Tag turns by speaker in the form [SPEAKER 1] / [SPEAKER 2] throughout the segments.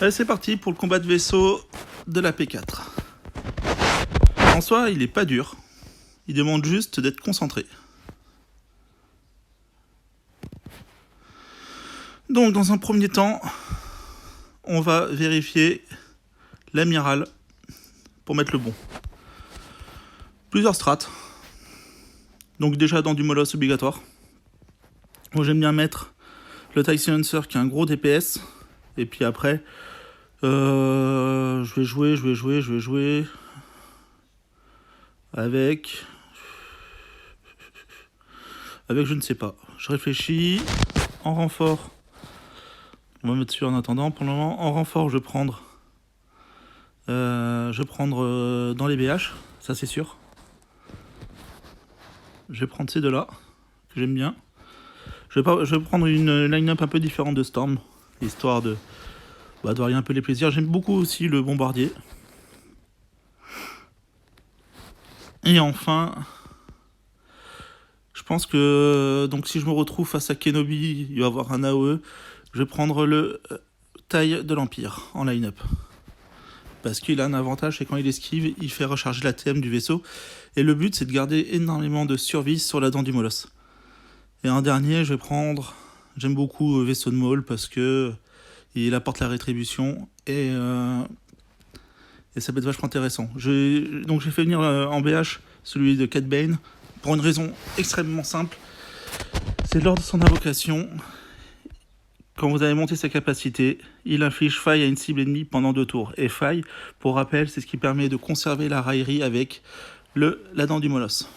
[SPEAKER 1] Allez, c'est parti pour le combat de vaisseau de la P4. En soi, il est pas dur. Il demande juste d'être concentré. Donc, dans un premier temps, on va vérifier l'amiral pour mettre le bon. Plusieurs strates. Donc déjà dans du Moloss obligatoire. Moi j'aime bien mettre le TIE Silencer qui a un gros DPS. Et puis après, je vais jouer avec je ne sais pas. Je réfléchis. En renfort, on va mettre celui en attendant pour le moment. En renfort, je vais prendre dans les BH, ça c'est sûr. Je vais prendre ces deux-là, que j'aime bien. Je vais prendre une line-up un peu différente de Storm, histoire de varier un peu les plaisirs. J'aime beaucoup aussi le bombardier. Et enfin, je pense que donc si je me retrouve face à Kenobi, il va y avoir un AOE. Je vais prendre le taille de l'Empire en line-up. Parce qu'il a un avantage, c'est quand il esquive, il fait recharger la TM du vaisseau. Et le but, c'est de garder énormément de survie sur la dent du Moloss. Et en dernier, je vais prendre... J'aime beaucoup Vaisseau de Maul parce que il apporte la rétribution et ça peut être vachement intéressant. Donc j'ai fait venir en BH celui de Cat Bane pour une raison extrêmement simple. C'est lors de son invocation, quand vous avez monté sa capacité, il inflige faille à une cible ennemie pendant 2 tours. Et faille, pour rappel, c'est ce qui permet de conserver la raillerie avec la dent du Moloss.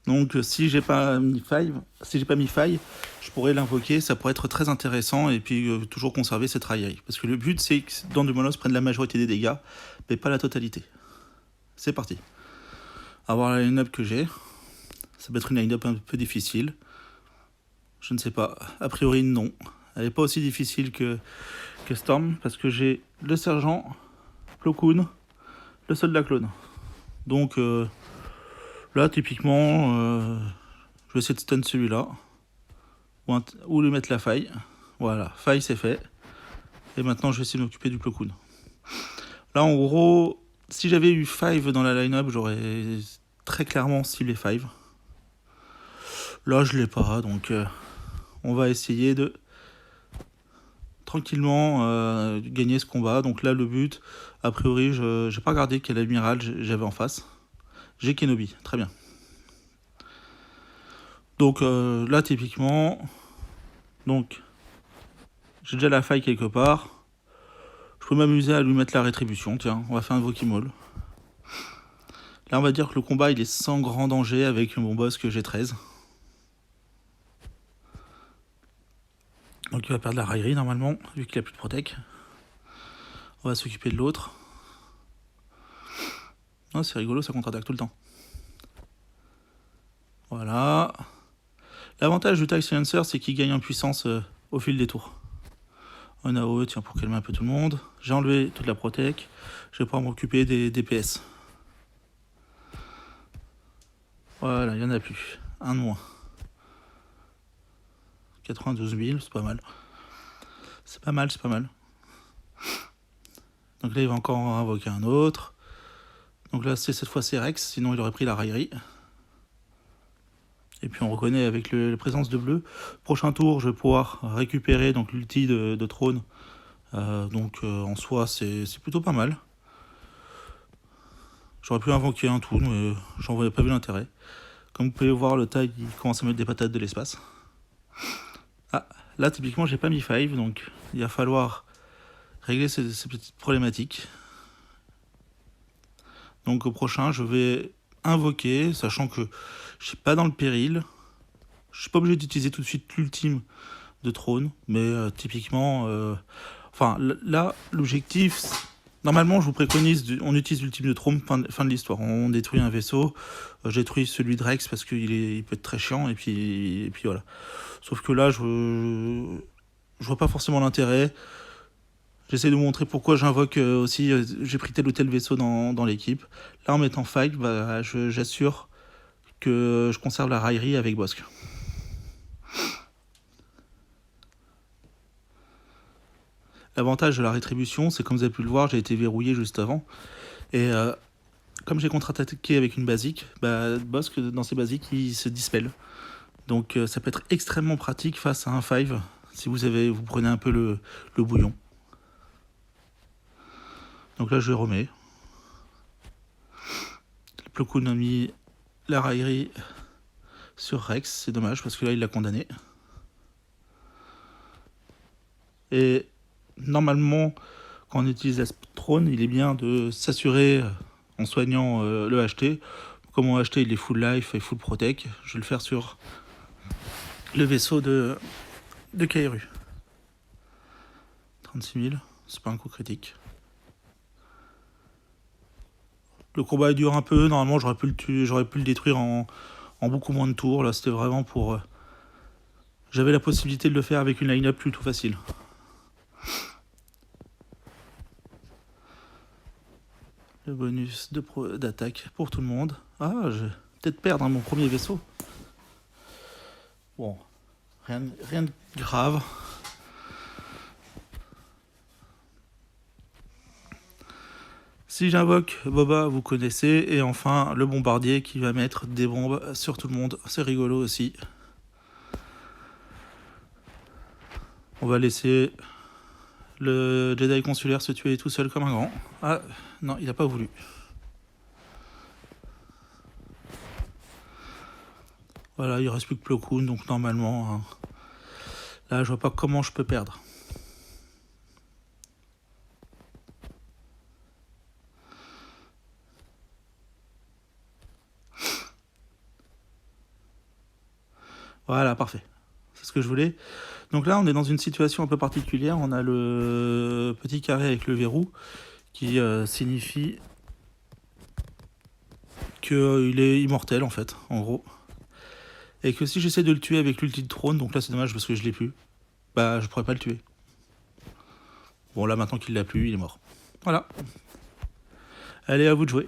[SPEAKER 1] Donc si j'ai pas mis faille, je pourrais l'invoquer, ça pourrait être très intéressant et puis toujours conserver cette raillerie. Parce que le but c'est que Dent du Moloss prenne la majorité des dégâts, mais pas la totalité. C'est parti. À voir la line-up que j'ai. Ça peut être une line-up un peu difficile. Je ne sais pas. A priori non. Elle n'est pas aussi difficile que Storm, parce que j'ai le sergent, Plo Koon, le soldat clone. Donc là typiquement, je vais essayer de stun celui-là. Ou lui mettre la faille. Voilà, faille c'est fait. Et maintenant je vais essayer de m'occuper du Plo Koon. Là en gros, si j'avais eu 5 dans la line-up, j'aurais très clairement ciblé 5. Là je l'ai pas, donc on va essayer de tranquillement gagner ce combat. Donc là le but, a priori, je n'ai pas regardé quel amiral j'avais en face. J'ai Kenobi, très bien. Donc là typiquement, donc j'ai déjà la faille quelque part. Je peux m'amuser à lui mettre la rétribution. Tiens, on va faire un Vokimol. Là on va dire que le combat il est sans grand danger avec mon boss que j'ai 13. Donc il va perdre la raillerie normalement, vu qu'il a plus de protec. On va s'occuper de l'autre. Oh, c'est rigolo, ça contre-attaque tout le temps. Voilà. L'avantage du TIE Silencer, c'est qu'il gagne en puissance au fil des tours. Un AOE, tiens, pour calmer un peu tout le monde. J'ai enlevé toute la protec. Je vais pouvoir m'occuper des DPS. Voilà, il n'y en a plus. Un de moins. 92 000, c'est pas mal. C'est pas mal. Donc là, il va encore invoquer un autre. Donc là, cette fois, c'est Rex, sinon il aurait pris la raillerie. Et puis on reconnaît avec la présence de bleu. Prochain tour, je vais pouvoir récupérer donc l'ulti de trône. En soi, c'est plutôt pas mal. J'aurais pu invoquer un tout, mais j'en avais pas vu l'intérêt. Comme vous pouvez voir, le tag il commence à mettre des patates de l'espace. Ah, là typiquement j'ai pas mis 5, donc il va falloir régler ces petites problématiques. Donc au prochain, je vais invoquer, sachant que je suis pas dans le péril. Je suis pas obligé d'utiliser tout de suite l'ultime de trône, mais typiquement... là, l'objectif... Normalement, je vous préconise, on utilise l'ultime de trône, fin de l'histoire. On détruit un vaisseau, je détruis celui de Rex parce qu'il peut être très chiant, et puis voilà. Sauf que là, je vois pas forcément l'intérêt. J'essaie de vous montrer pourquoi j'invoque aussi, j'ai pris tel ou tel vaisseau dans l'équipe. Là, en mettant fight, j'assure que je conserve la raillerie avec Bossk. L'avantage de la rétribution, c'est comme vous avez pu le voir, j'ai été verrouillé juste avant. Et comme j'ai contre-attaqué avec une basique, le boss, dans ces basiques, il se dispelle. Donc ça peut être extrêmement pratique face à un 5, si vous prenez un peu le bouillon. Donc là, je remets. Le Plo Koon a mis la raillerie sur Rex, c'est dommage, parce que là, il l'a condamné. Et normalement, quand on utilise la trône, il est bien de s'assurer en soignant le HT. Comme mon HT il est full life et full protect, je vais le faire sur le vaisseau de Kairu. 36 000, c'est pas un coup critique. Le combat dure un peu, normalement j'aurais pu le détruire en beaucoup moins de tours. Là c'était vraiment pour... J'avais la possibilité de le faire avec une line-up plutôt facile. Le bonus d'attaque pour tout le monde. Ah, je vais peut-être perdre mon premier vaisseau. Bon, rien de grave. Si j'invoque Boba, vous connaissez. Et enfin, le bombardier qui va mettre des bombes sur tout le monde. C'est rigolo aussi. On va laisser le Jedi consulaire se tuer tout seul comme un grand. Ah, non, il n'a pas voulu. Voilà, il reste plus que Plo Koon, donc normalement, là, je vois pas comment je peux perdre. Voilà, parfait. C'est ce que je voulais. Donc là, on est dans une situation un peu particulière. On a le petit carré avec le verrou qui signifie qu'il est immortel, en fait, en gros. Et que si j'essaie de le tuer avec l'ulti de trône, donc là c'est dommage parce que je l'ai plus, je pourrais pas le tuer. Bon, là maintenant qu'il l'a plus, il est mort. Voilà. Allez, à vous de jouer.